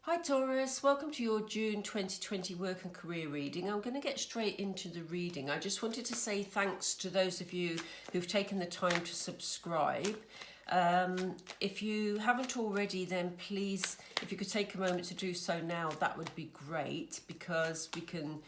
Hi Taurus, welcome to your June 2020 work and career reading. I'm going to get straight into the reading. I just wanted to say thanks to those of you who've taken the time to subscribe. If you haven't already, then please, if you could take a moment to do so now, that would be great, because we can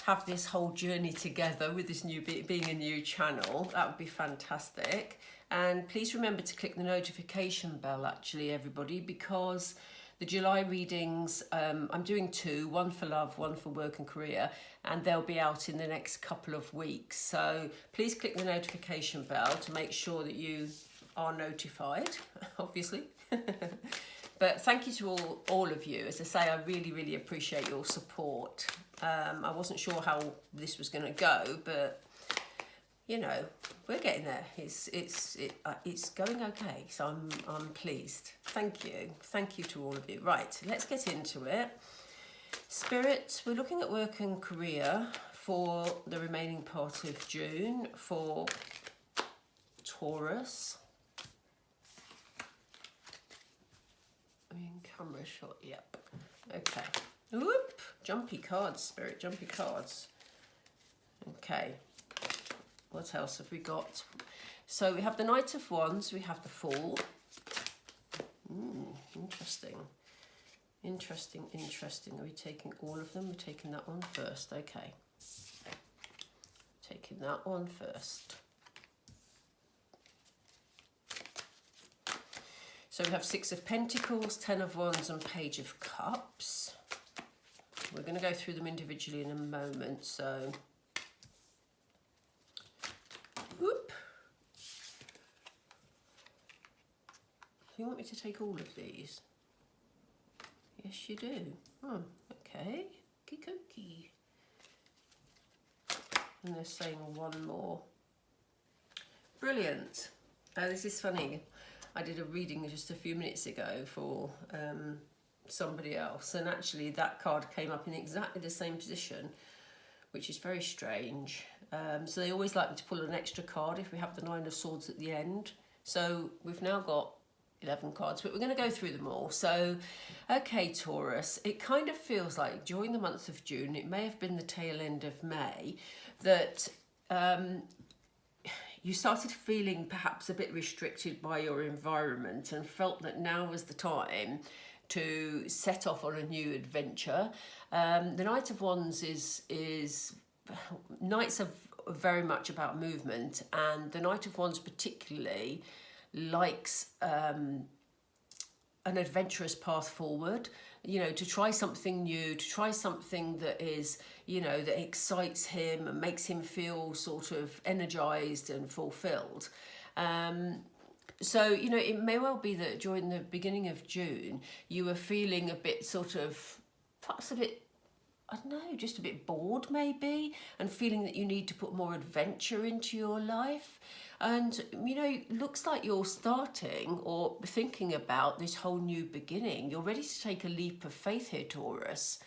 have this whole journey together with this new being a new channel. That would be fantastic. And please remember to click the notification bell, actually, everybody, because the July readings, I'm doing two, one for love, one for work and career, and they'll be out in the next couple of weeks. So please click the notification bell to make sure that you are notified, obviously. But thank you to all of you. As I say, I really, really appreciate your support. I wasn't sure how this was going to go, but you know, we're getting there. It's going okay, so I'm pleased. Thank you to all of you. Right, let's get into it. Spirit, we're looking at work and career for the remaining part of June for Taurus. In camera shot, yep. Okay. Oop, jumpy cards, Spirit, jumpy cards. Okay. What else have we got? So we have the Knight of Wands, we have the Fool. Interesting. Interesting. Are we taking all of them? We're taking that one first. Okay. Taking that one first. So we have Six of Pentacles, Ten of Wands, and Page of Cups. We're going to go through them individually in a moment, so... Whoop. Do you want me to take all of these? Yes, you do. Oh, okay. Kikoki. And they're saying one more. Brilliant. This is funny. I did a reading just a few minutes ago for somebody else, and actually that card came up in exactly the same position, which is very strange. So they always like me to pull an extra card if we have the Nine of Swords at the end. So we've now got 11 cards, but we're going to go through them all. So, okay, Taurus, it kind of feels like during the month of June, it may have been the tail end of May, that you started feeling perhaps a bit restricted by your environment and felt that now was the time to set off on a new adventure. The Knight of Wands is Knights are very much about movement, and the Knight of Wands particularly likes an adventurous path forward, you know, to try something new, to try something that is, you know, that excites him and makes him feel sort of energized and fulfilled. So, you know, it may well be that during the beginning of June, you were feeling a bit sort of, perhaps a bit, I don't know, just a bit bored maybe, and feeling that you need to put more adventure into your life. And, you know, it looks like you're starting or thinking about this whole new beginning. You're ready to take a leap of faith here, Taurus.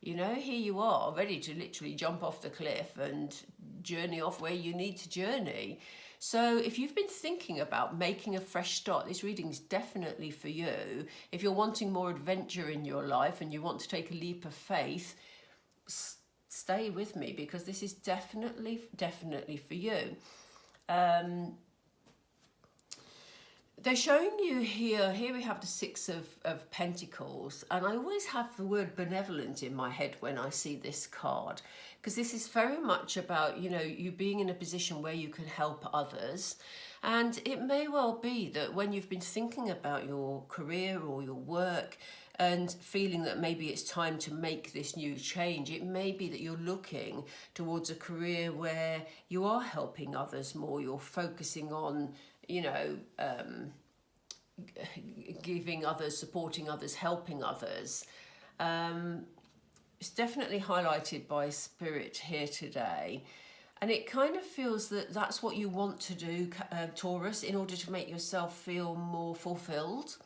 You know, here you are, ready to literally jump off the cliff and journey off where you need to journey. So if you've been thinking about making a fresh start, this reading is definitely for you. If you're wanting more adventure in your life and you want to take a leap of faith, stay with me, because this is definitely for you. They're showing you here we have the Six of Pentacles, and I always have the word benevolent in my head when I see this card, because this is very much about, you know, you being in a position where you can help others. And it may well be that when you've been thinking about your career or your work and feeling that maybe it's time to make this new change, it may be that you're looking towards a career where you are helping others more, you're focusing on, you know, giving others, supporting others, helping others. It's definitely highlighted by Spirit here today. And it kind of feels that that's what you want to do, Taurus, in order to make yourself feel more fulfilled.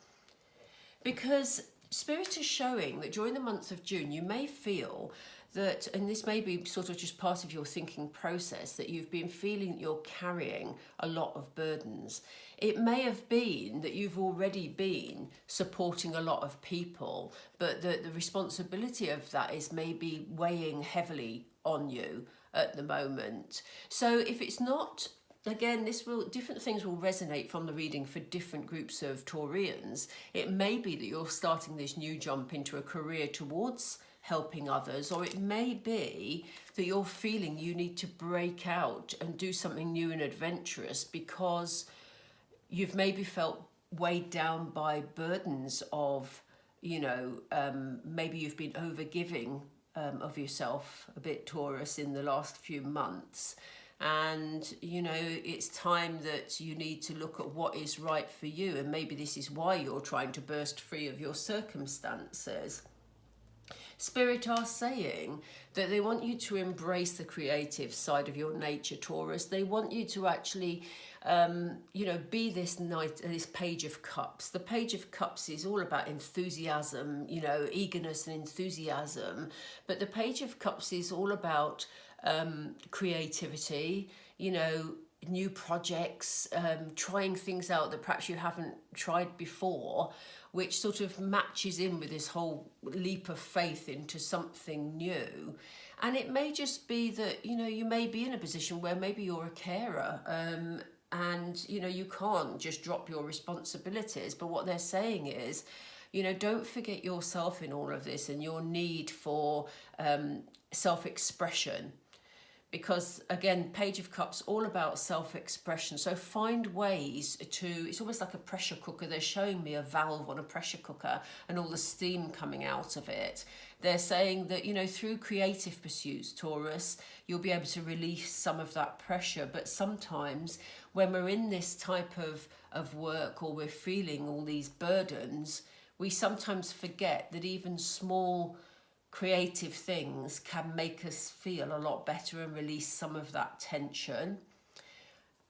Because Spirit is showing that during the month of June, you may feel that, and this may be sort of just part of your thinking process, that you've been feeling that you're carrying a lot of burdens. It may have been that you've already been supporting a lot of people, but the responsibility of that is maybe weighing heavily on you at the moment. So if it's not, again, different things will resonate from the reading for different groups of Taurians. It may be that you're starting this new jump into a career towards helping others, or it may be that you're feeling you need to break out and do something new and adventurous because you've maybe felt weighed down by burdens of, maybe you've been overgiving of yourself a bit, Taurus, in the last few months. And, it's time that you need to look at what is right for you. And maybe this is why you're trying to burst free of your circumstances. Spirit are saying that they want you to embrace the creative side of your nature, Taurus. They want you to actually, be this Page of Cups. The Page of Cups is all about enthusiasm, eagerness and enthusiasm. But the Page of Cups is all about creativity, new projects, trying things out that perhaps you haven't tried before, which sort of matches in with this whole leap of faith into something new. And it may just be that, you may be in a position where maybe you're a carer, and, you can't just drop your responsibilities. But what they're saying is, don't forget yourself in all of this and your need for self-expression. Because again, Page of Cups, all about self-expression. So find ways it's almost like a pressure cooker. They're showing me a valve on a pressure cooker and all the steam coming out of it. They're saying that, through creative pursuits, Taurus, you'll be able to release some of that pressure. But sometimes when we're in this type of work, or we're feeling all these burdens, we sometimes forget that even small creative things can make us feel a lot better and release some of that tension.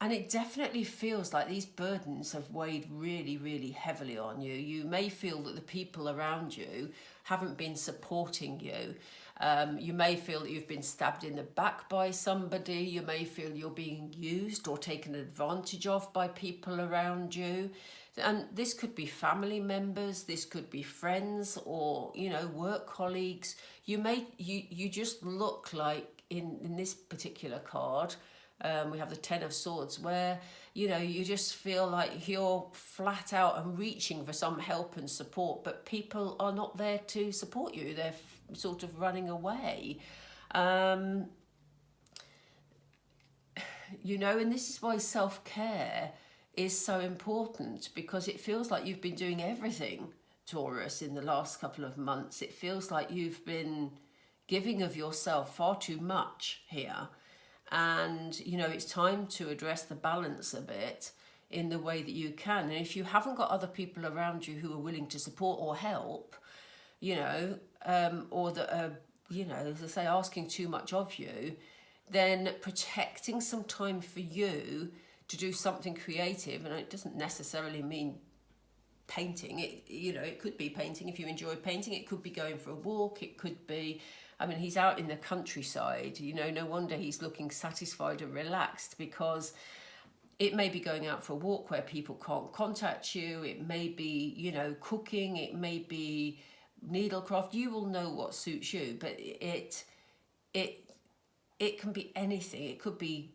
And it definitely feels like these burdens have weighed really, really heavily on you. You may feel that the people around you haven't been supporting you. You may feel that you've been stabbed in the back by somebody. You may feel you're being used or taken advantage of by people around you. And this could be family members, this could be friends, or, work colleagues. You just look like, in this particular card, we have the Ten of Swords, where, you just feel like you're flat out and reaching for some help and support, but people are not there to support you. They're sort of running away. And this is why self-care is so important, because it feels like you've been doing everything, Taurus, in the last couple of months. It feels like you've been giving of yourself far too much here. And, it's time to address the balance a bit in the way that you can. And if you haven't got other people around you who are willing to support or help, or that are, as I say, asking too much of you, then protecting some time for you to do something creative. And it doesn't necessarily mean painting. It could be painting if you enjoy painting. It could be going for a walk. It could be, he's out in the countryside. No wonder he's looking satisfied and relaxed, because it may be going out for a walk where people can't contact you. It may be, cooking. It may be needlecraft. You will know what suits you, but it can be anything. It could be,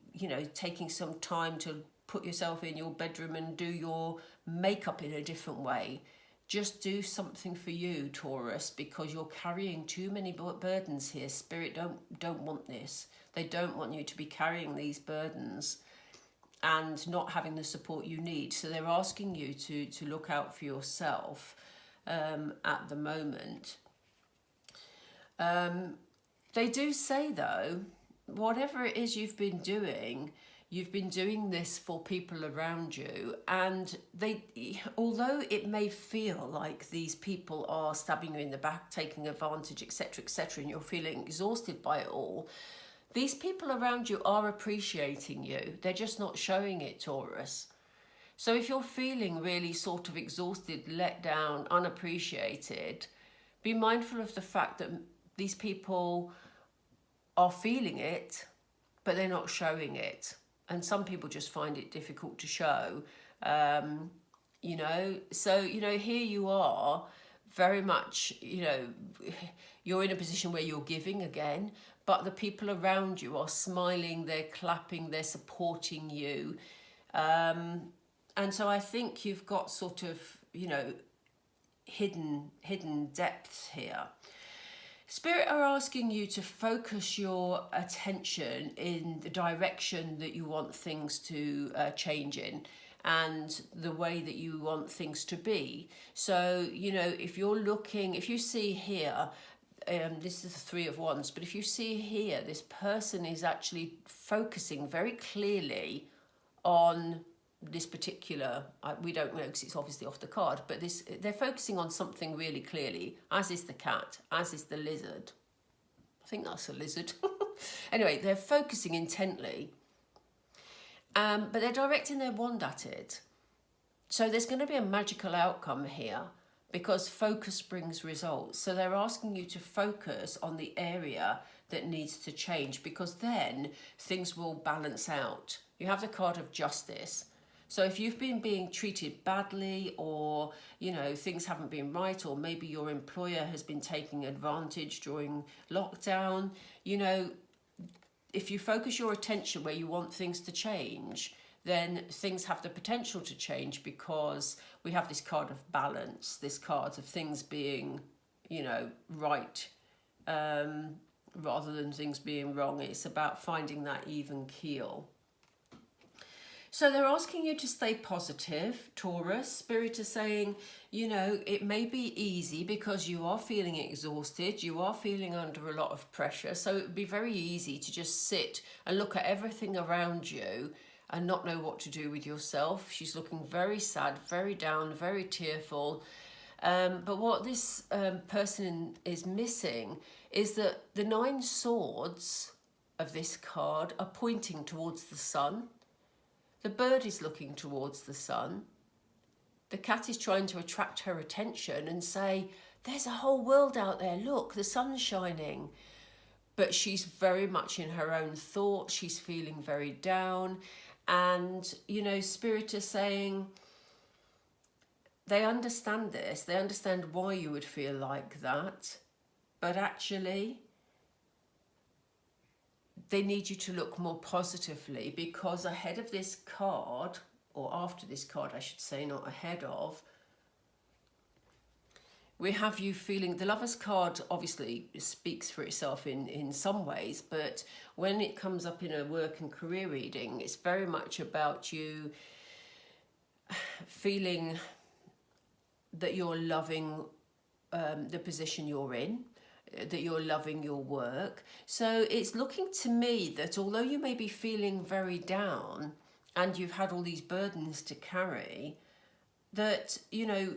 taking some time to put yourself in your bedroom and do your makeup in a different way. Just do something for you, Taurus, because you're carrying too many burdens here. Spirit don't want this. They don't want you to be carrying these burdens and not having the support you need. So they're asking you to look out for yourself at the moment. They do say, though, whatever it is you've been doing this for people around you. And although it may feel like these people are stabbing you in the back, taking advantage, etc., and you're feeling exhausted by it all, these people around you are appreciating you. They're just not showing it, Taurus. So if you're feeling really sort of exhausted, let down, unappreciated, be mindful of the fact that these people are feeling it, but they're not showing it. And some people just find it difficult to show, you know. So, you know, here you are, very much, you know, you're in a position where you're giving again, but the people around you are smiling, they're clapping, they're supporting you. And so I think you've got sort of, you know, hidden depths here. Spirit are asking you to focus your attention in the direction that you want things to change in, and the way that you want things to be. So, you know, if you're looking, if you see here, this is the Three of Wands, but if you see here, this person is actually focusing very clearly on this particular, we don't know because it's obviously off the card, but this, they're focusing on something really clearly, as is the cat, as is the lizard. I think that's a lizard. Anyway, they're focusing intently, but they're directing their wand at it. So there's going to be a magical outcome here, because focus brings results. So they're asking you to focus on the area that needs to change, because then things will balance out. You have the card of Justice. So if you've been being treated badly, or, you know, things haven't been right, or maybe your employer has been taking advantage during lockdown, you know, if you focus your attention where you want things to change, then things have the potential to change, because we have this card of balance, this card of things being, you know, right, rather than things being wrong. It's about finding that even keel. So they're asking you to stay positive, Taurus. Spirit is saying, you know, it may be easy because you are feeling exhausted, you are feeling under a lot of pressure. So it would be very easy to just sit and look at everything around you and not know what to do with yourself. She's looking very sad, very down, very tearful. But what this person is missing is that the 9 swords of this card are pointing towards the sun. The bird is looking towards the sun. The cat is trying to attract her attention and say, there's a whole world out there, look, the sun's shining. But she's very much in her own thoughts, she's feeling very down. And, you know, Spirit is saying, they understand this, they understand why you would feel like that, but actually they need you to look more positively, because ahead of this card, or after this card I should say, not ahead of, we have you feeling, the Lover's card obviously speaks for itself in some ways, but when it comes up in a work and career reading, it's very much about you feeling that you're loving the position you're in, that you're loving your work. So it's looking to me that although you may be feeling very down and you've had all these burdens to carry, that, you know,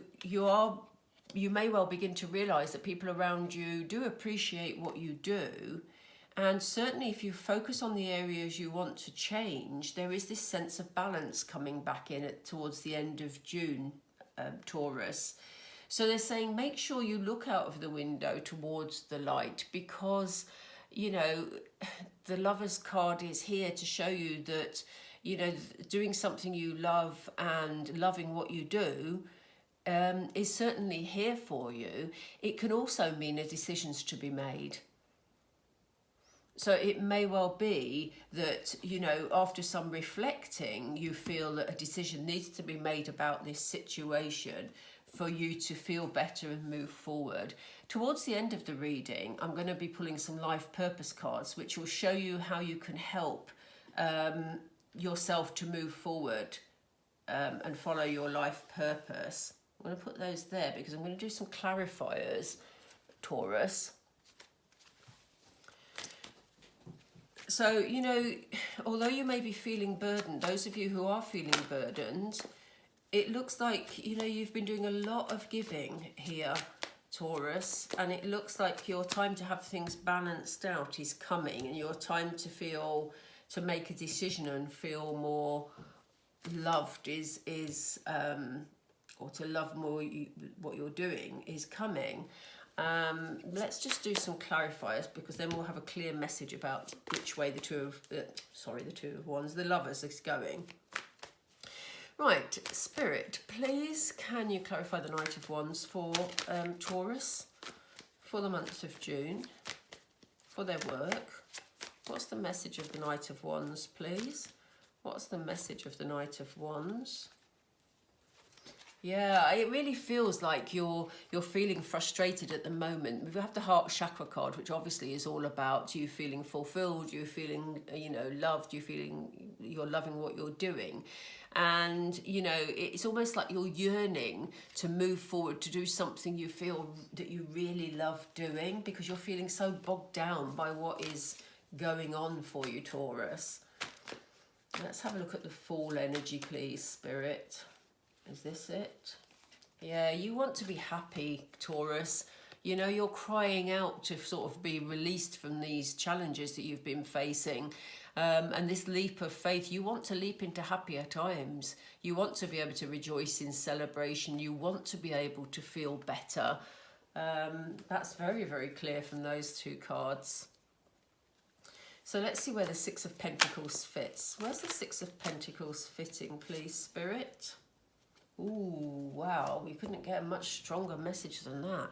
you may well begin to realise that people around you do appreciate what you do. And certainly if you focus on the areas you want to change, there is this sense of balance coming back in towards the end of June, Taurus. So they're saying, make sure you look out of the window towards the light, because, you know, the Lover's card is here to show you that, you know, doing something you love and loving what you do is certainly here for you. It can also mean a decision's to be made. So it may well be that, you know, after some reflecting, you feel that a decision needs to be made about this situation for you to feel better and move forward. Towards the end of the reading, I'm going to be pulling some life purpose cards, which will show you how you can help yourself to move forward and follow your life purpose. I'm going to put those there because I'm going to do some clarifiers, Taurus. So, you know, although you may be feeling burdened, those of you who are feeling burdened, it looks like, you know, you've been doing a lot of giving here, Taurus, and it looks like your time to have things balanced out is coming, and your time to make a decision and feel more loved or to love more what you're doing is coming. Let's just do some clarifiers, because then we'll have a clear message about which way the Two of Wands, the Lovers, is going. Right, Spirit, please can you clarify the Knight of Wands for Taurus for the month of June, for their work? What's the message of the Knight of Wands, please? What's the message of the Knight of Wands? Yeah, it really feels like you're feeling frustrated at the moment. We have the Heart Chakra card, which obviously is all about you feeling fulfilled, you feeling, loved, you feeling you're loving what you're doing. And, it's almost like you're yearning to move forward, to do something you feel that you really love doing, because you're feeling so bogged down by what is going on for you, Taurus. Let's have a look at the Fool energy, please, Spirit. Is this it? Yeah, you want to be happy, Taurus. You're crying out to sort of be released from these challenges that you've been facing. And this leap of faith, you want to leap into happier times. You want to be able to rejoice in celebration. You want to be able to feel better. That's very, very clear from those two cards. So let's see where the Six of Pentacles fits. Where's the Six of Pentacles fitting, please, Spirit? Ooh, wow, you couldn't get a much stronger message than that.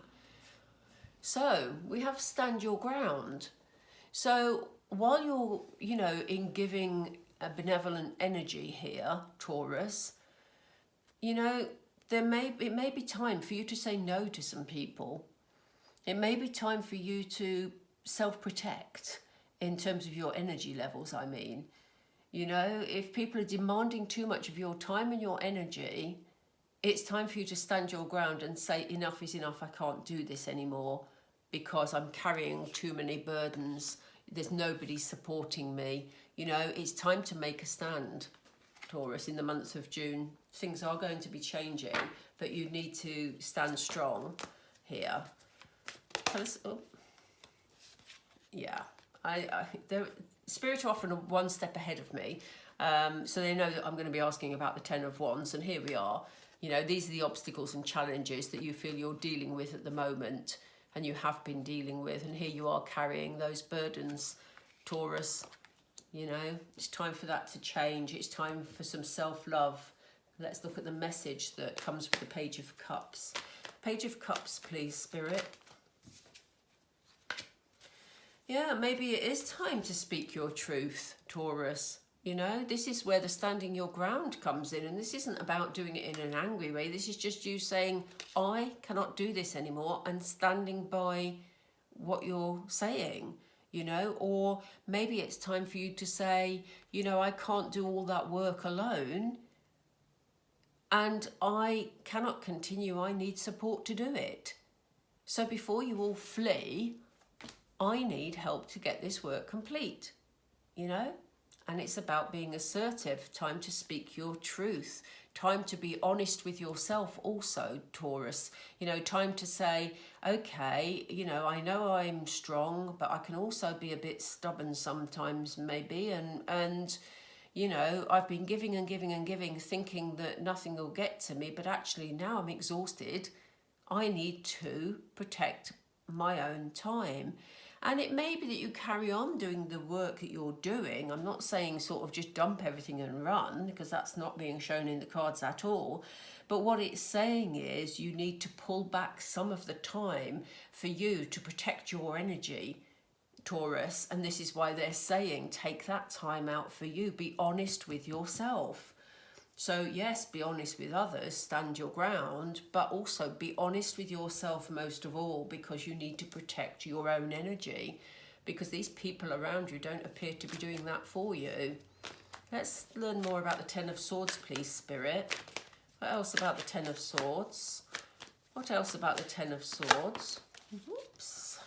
So we have stand your ground. So while you're, in giving a benevolent energy here, Taurus, it may be time for you to say no to some people. It may be time for you to self-protect in terms of your energy levels, I mean. If people are demanding too much of your time and your energy, it's time for you to stand your ground and say, enough is enough, I can't do this anymore because I'm carrying too many burdens. There's nobody supporting me. It's time to make a stand, Taurus, in the month of June. Things are going to be changing, but you need to stand strong here. Yeah, Spirit are often one step ahead of me. So they know that I'm going to be asking about the Ten of Wands, and here we are. These are the obstacles and challenges that you feel you're dealing with at the moment, and you have been dealing with, and here you are carrying those burdens, Taurus. It's time for that to change. It's time for some self-love. Let's look at the message that comes with the Page of Cups. Page of Cups, please, Spirit. Yeah, maybe it is time to speak your truth, Taurus. This is where the standing your ground comes in, and this isn't about doing it in an angry way. This is just you saying, I cannot do this anymore, and standing by what you're saying, or maybe it's time for you to say, I can't do all that work alone, and I cannot continue. I need support to do it. So before you all flee, I need help to get this work complete, And it's about being assertive, time to speak your truth, time to be honest with yourself also, Taurus. Time to say, okay, I know I'm strong, but I can also be a bit stubborn sometimes maybe. And I've been giving and giving and giving, thinking that nothing will get to me, but actually now I'm exhausted. I need to protect my own time. And it may be that you carry on doing the work that you're doing. I'm not saying sort of just dump everything and run, because that's not being shown in the cards at all. But what it's saying is you need to pull back some of the time for you to protect your energy, Taurus. And this is why they're saying take that time out for you. Be honest with yourself. So yes, be honest with others, stand your ground, but also be honest with yourself most of all, because you need to protect your own energy, because these people around you don't appear to be doing that for you. Let's learn more about the Ten of Swords, please, Spirit. What else about the Ten of Swords? What else about the Ten of Swords? Whoops.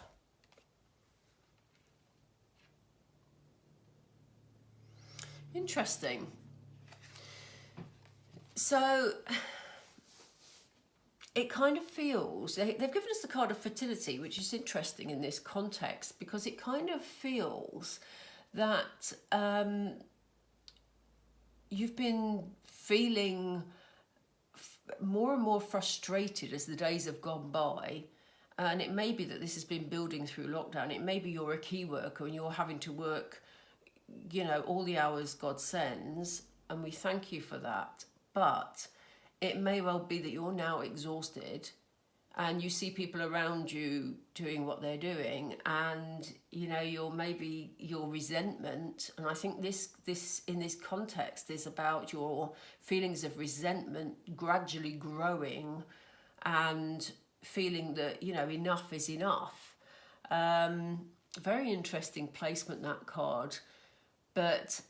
Interesting. So it kind of feels, they've given us the card of fertility, which is interesting in this context, because it kind of feels that you've been feeling more and more frustrated as the days have gone by, And it may be that this has been building through lockdown. It may be you're a key worker and you're having to work, you know, all the hours God sends, and we thank you for that. But it may well be that you're now exhausted and you see people around you doing what they're doing, and you know, your resentment, and I think this in this context is about your feelings of resentment gradually growing and feeling that, you know, enough is enough. Very interesting placement, that card. But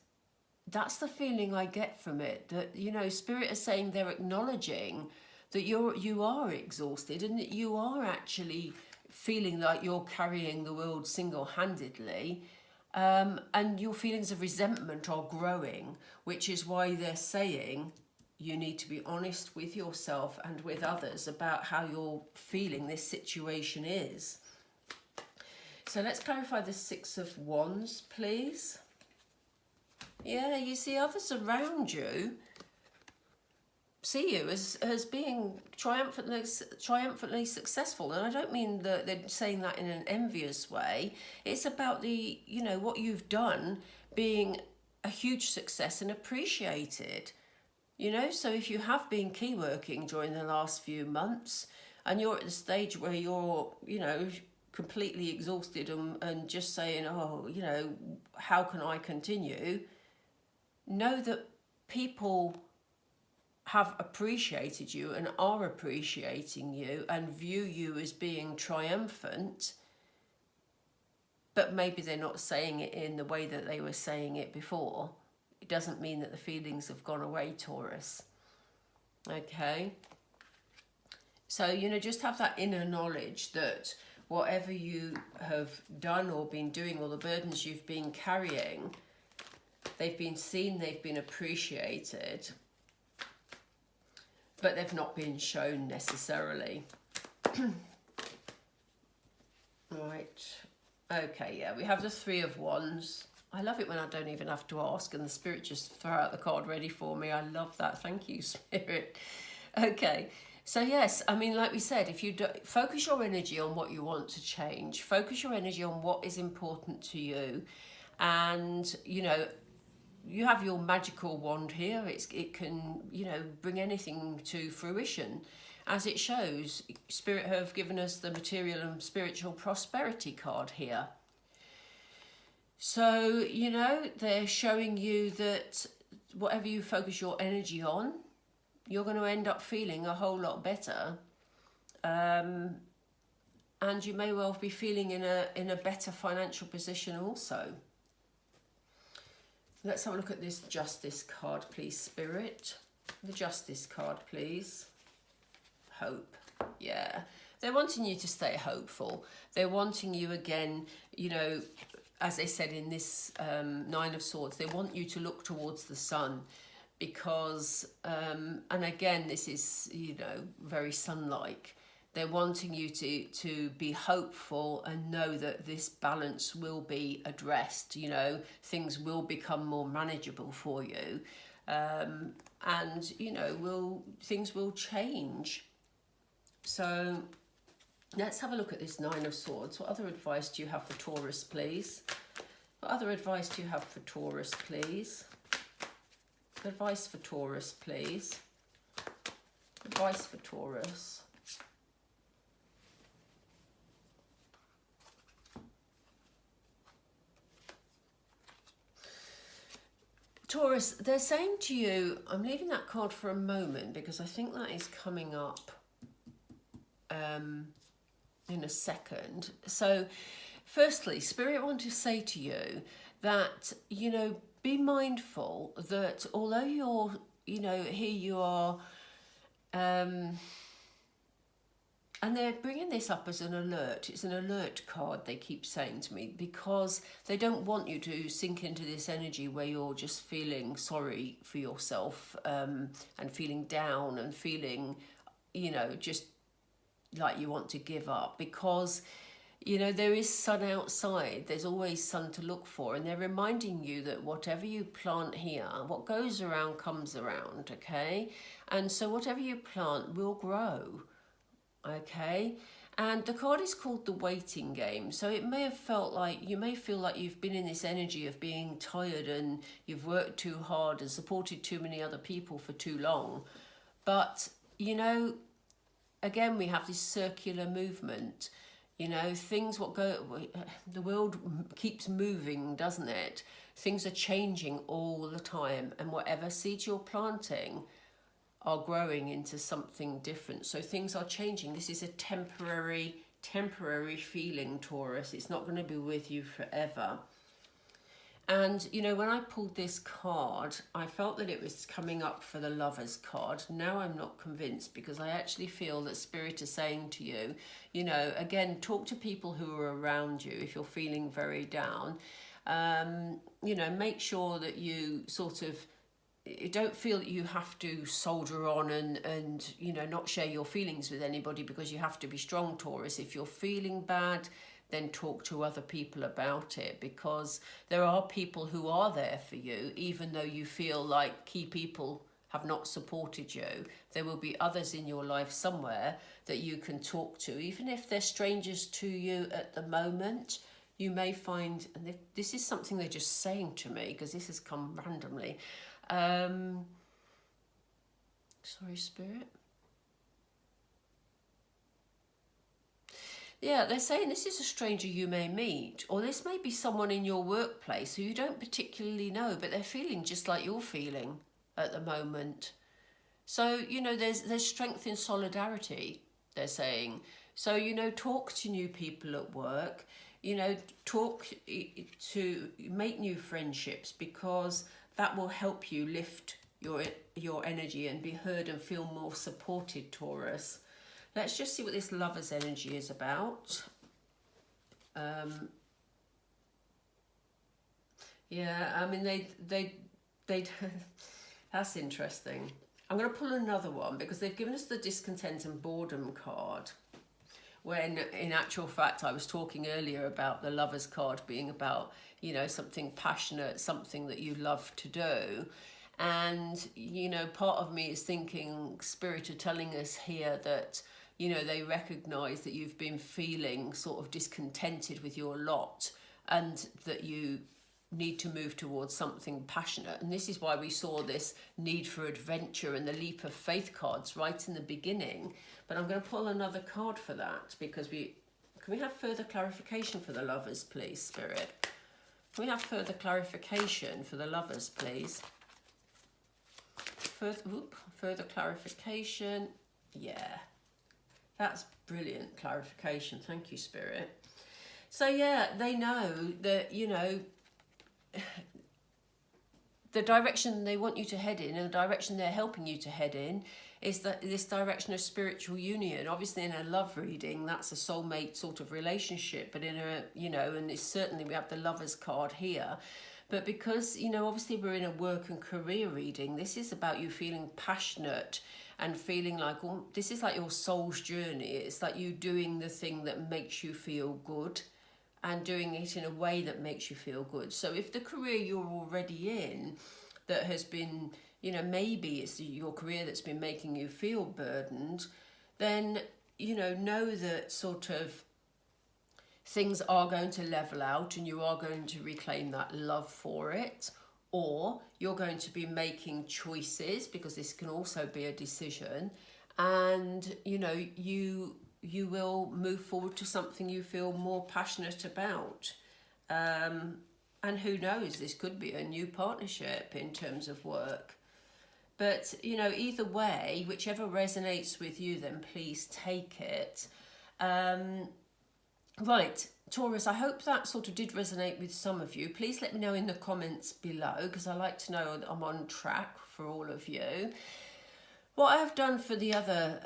that's the feeling I get from it, that, you know, Spirit is saying they're acknowledging that you are exhausted and that you are actually feeling like you're carrying the world single-handedly, and your feelings of resentment are growing, which is why they're saying you need to be honest with yourself and with others about how you're feeling this situation is. So let's clarify the Six of Wands, please. Yeah, you see others around you see you as being triumphantly successful, and I don't mean that they're saying that in an envious way. It's about the, you know, what you've done being a huge success and appreciated. You know, so if you have been key working during the last few months and you're at the stage where you're, you know, completely exhausted and just saying, oh, you know, how can I continue? Know that people have appreciated you and are appreciating you and view you as being triumphant, but maybe they're not saying it in the way that they were saying it before. It doesn't mean that the feelings have gone away, Taurus. Okay? So, you know, just have that inner knowledge that whatever you have done or been doing, or the burdens you've been carrying, they've been seen, they've been appreciated, but they've not been shown necessarily. Right. Okay, yeah, we have the Three of Wands. I love it when I don't even have to ask and the Spirit just throw out the card ready for me. I love that. Thank you, Spirit. Okay, so yes, I mean, like we said, if you do, focus your energy on what you want to change, focus your energy on what is important to you, and, you know, you have your magical wand here. It can, you know, bring anything to fruition. As it shows, Spirit have given us the material and spiritual prosperity card here. So, you know, they're showing you that whatever you focus your energy on, you're going to end up feeling a whole lot better. And you may well be feeling in a better financial position also. Let's have a look at this Justice card, please, Spirit. The Justice card, please. Hope. Yeah. They're wanting you to stay hopeful. They're wanting you, again, you know, as they said in this Nine of Swords, they want you to look towards the sun, because, and again, this is, you know, very sun-like. They're wanting you to be hopeful and know that this balance will be addressed. You know, things will become more manageable for you, and, you know, things will change. So let's have a look at this Nine of Swords. What other advice do you have for Taurus, please? What other advice do you have for Taurus, please? Advice for Taurus, please. Advice for Taurus. Taurus, they're saying to you, I'm leaving that card for a moment because I think that is coming up in a second. So, firstly, Spirit want to say to you that, you know, be mindful that although you're, you know, here you are, and they're bringing this up as an alert. It's an alert card, they keep saying to me, because they don't want you to sink into this energy where you're just feeling sorry for yourself, and feeling down and feeling, you know, just like you want to give up. Because, you know, there is sun outside. There's always sun to look for. And they're reminding you that whatever you plant here, what goes around comes around, okay? And so whatever you plant will grow. Okay, And the card is called the waiting game. So it may have felt like, you may feel like you've been in this energy of being tired and you've worked too hard and supported too many other people for too long. But, you know, again, we have this circular movement. You know, the world keeps moving, doesn't it? Things are changing all the time, and whatever seeds you're planting are growing into something different. So things are changing. This is a temporary feeling, Taurus. It's not going to be with you forever. And, you know, when I pulled this card, I felt that it was coming up for the Lovers card. Now I'm not convinced, because I actually feel that Spirit is saying to you, you know, again, talk to people who are around you if you're feeling very down. You know, make sure that you sort of, you don't feel that you have to soldier on and you know, not share your feelings with anybody, because you have to be strong, Taurus. If you're feeling bad, then talk to other people about it, because there are people who are there for you, even though you feel like key people have not supported you. There will be others in your life somewhere that you can talk to, even if they're strangers to you at the moment. You may find, and this is something they're just saying to me, because this has come randomly. Sorry, Spirit. Yeah, they're saying this is a stranger you may meet, or this may be someone in your workplace who you don't particularly know, but they're feeling just like you're feeling at the moment. So, you know, there's strength in solidarity, they're saying. So, you know, talk to new people at work, you know, make new friendships, because that will help you lift your energy and be heard and feel more supported, Taurus. Let's just see what this Lover's energy is about. Yeah, I mean, they that's interesting. I'm going to pull another one, because they've given us the discontent and boredom card, when in actual fact I was talking earlier about the Lover's card being about, you know, something passionate, something that you love to do. And, you know, part of me is thinking Spirit are telling us here that, you know, they recognise that you've been feeling sort of discontented with your lot, and that you need to move towards something passionate. And this is why we saw this need for adventure and the leap of faith cards right in the beginning. But I'm going to pull another card for that, because can we have further clarification for the Lovers, please, Spirit? Can we have further clarification for the Lovers, please? Further clarification. Yeah, that's brilliant clarification. Thank you, Spirit. So yeah, they know that, you know, the direction they want you to head in, and the direction they're helping you to head in, is that this direction of spiritual union. Obviously in a love reading, that's a soulmate sort of relationship, but in a, you know, and it's certainly, we have the Lovers card here. But because, you know, obviously we're in a work and career reading, this is about you feeling passionate and feeling like, well, this is like your soul's journey. It's like you doing the thing that makes you feel good, and doing it in a way that makes you feel good. So if the career you're already in that has been, you know, maybe it's your career that's been making you feel burdened, then, you know that sort of things are going to level out, and you are going to reclaim that love for it, or you're going to be making choices, because this can also be a decision, and, you know, you will move forward to something you feel more passionate about. And who knows, this could be a new partnership in terms of work. But, you know, either way, whichever resonates with you, then please take it. Right, Taurus, I hope that sort of did resonate with some of you. Please let me know in the comments below, because I like to know that I'm on track for all of you. What I've done for the other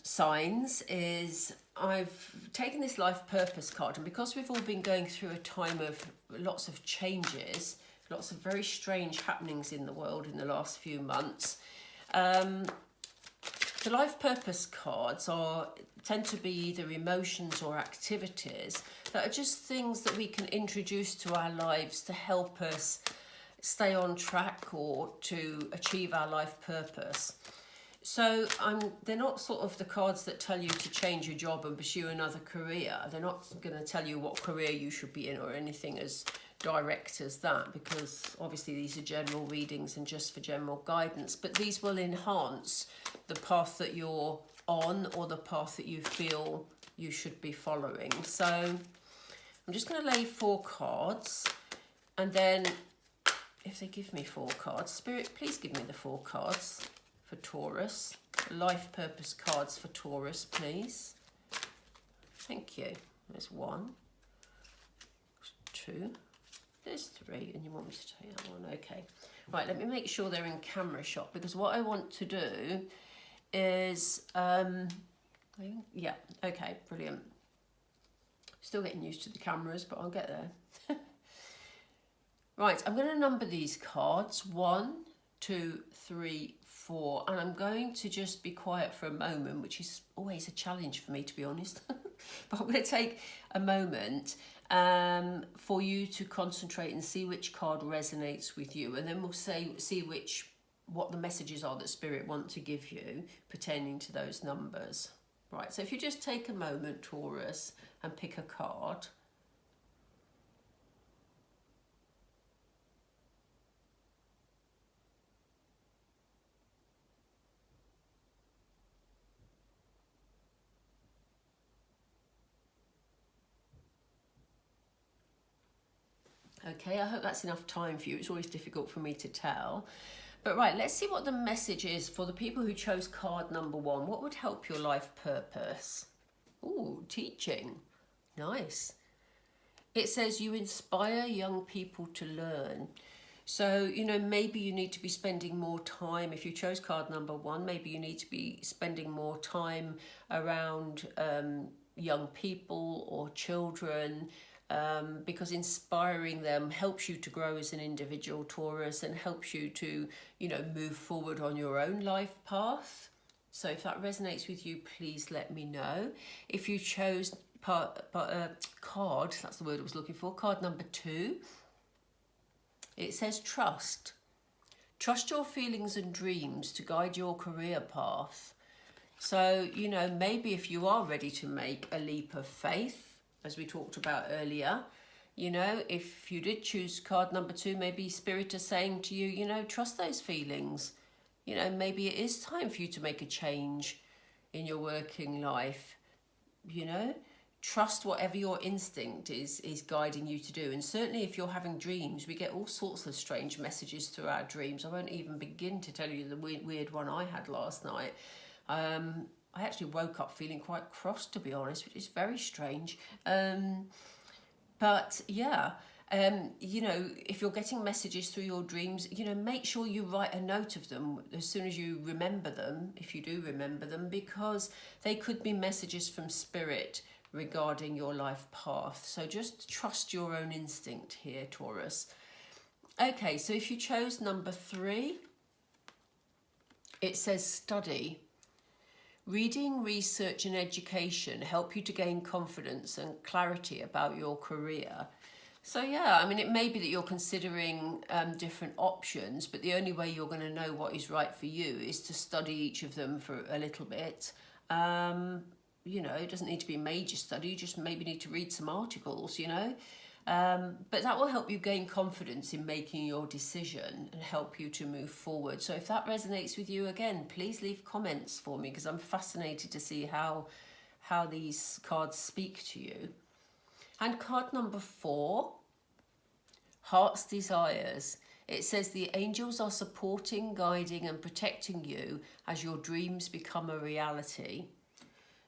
signs is I've taken this life purpose card, and because we've all been going through a time of lots of changes, lots of very strange happenings in the world in the last few months, the life purpose cards tend to be either emotions or activities that are just things that we can introduce to our lives to help us stay on track or to achieve our life purpose. So they're not sort of the cards that tell you to change your job and pursue another career. They're not going to tell you what career you should be in or anything as direct as that, because obviously these are general readings and just for general guidance. But these will enhance the path that you're on or the path that you feel you should be following. So I'm just going to lay 4 cards, and then if they give me 4 cards, Spirit, please give me the 4 cards for Taurus. Life purpose cards for Taurus, please. Thank you. There's 1, 2, there's 3, and you want me to take that one? Okay. Right, let me make sure they're in camera shot, because what I want to do is, yeah, okay, brilliant. Still getting used to the cameras, but I'll get there. Right, I'm going to number these cards 1, 2, 3, 4, and I'm going to just be quiet for a moment, which is always a challenge for me, to be honest. But I'm going to take a moment for you to concentrate and see which card resonates with you, and then we'll see what the messages are that Spirit want to give you pertaining to those numbers. Right, so if you just take a moment, Taurus, and pick a card. Okay, I hope that's enough time for you. It's always difficult for me to tell. But right, let's see what the message is for the people who chose card number 1. What would help your life purpose? Ooh, teaching. Nice. It says you inspire young people to learn. So, you know, maybe you need to be spending more time. If you chose card number 1, maybe you need to be spending more time around young people or children, because inspiring them helps you to grow as an individual, Taurus, and helps you to, you know, move forward on your own life path. So if that resonates with you, please let me know. If you chose card, that's the word I was looking for, card number 2, it says trust. Trust your feelings and dreams to guide your career path. So, you know, maybe if you are ready to make a leap of faith, as we talked about earlier, you know, if you did choose card number 2, maybe Spirit is saying to you, you know, trust those feelings. You know, maybe it is time for you to make a change in your working life. You know, trust whatever your instinct is guiding you to do. And certainly if you're having dreams, we get all sorts of strange messages through our dreams. I won't even begin to tell you the weird one I had last night. I actually woke up feeling quite cross, to be honest, which is very strange. But yeah, you know, if you're getting messages through your dreams, you know, make sure you write a note of them as soon as you remember them, if you do remember them, because they could be messages from Spirit regarding your life path. So just trust your own instinct here, Taurus. Okay, so if you chose number 3, it says study. Reading, research and education help you to gain confidence and clarity about your career. So yeah, I mean, it may be that you're considering different options, but the only way you're going to know what is right for you is to study each of them for a little bit. You know, it doesn't need to be a major study, you just maybe need to read some articles, you know. But that will help you gain confidence in making your decision and help you to move forward. So if that resonates with you, again, please leave comments for me, because I'm fascinated to see how these cards speak to you. And card number 4, Heart's Desires. It says the angels are supporting, guiding and protecting you as your dreams become a reality.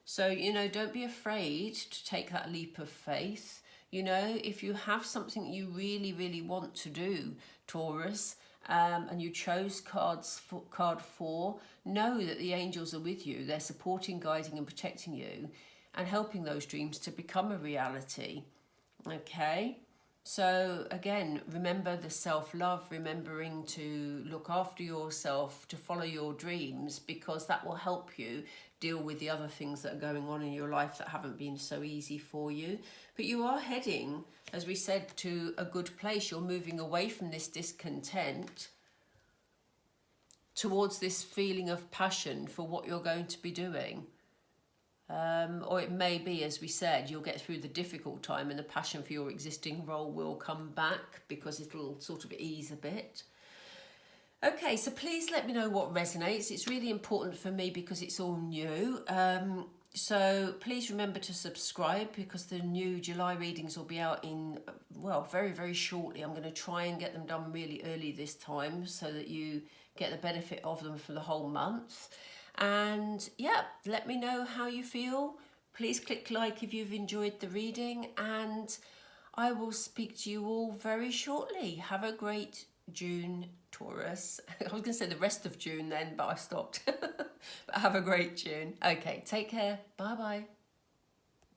So, you know, don't be afraid to take that leap of faith. You know, if you have something you really, really want to do, Taurus, and you chose card 4, know that the angels are with you. They're supporting, guiding and protecting you and helping those dreams to become a reality. Okay? So again, remember the self-love, remembering to look after yourself, to follow your dreams, because that will help you deal with the other things that are going on in your life that haven't been so easy for you. But you are heading, as we said, to a good place. You're moving away from this discontent towards this feeling of passion for what you're going to be doing. Or it may be, as we said, you'll get through the difficult time and the passion for your existing role will come back because it'll sort of ease a bit. Okay, so please let me know what resonates. It's really important for me because it's all new. So please remember to subscribe because the new July readings will be out in, well, very, very shortly. I'm going to try and get them done really early this time so that you get the benefit of them for the whole month. And yeah, let me know how you feel. Please click like if you've enjoyed the reading, and I will speak to you all very shortly. Have a great June, Taurus. I was going to say the rest of June then, but I stopped. But have a great June. Okay, take care. Bye-bye.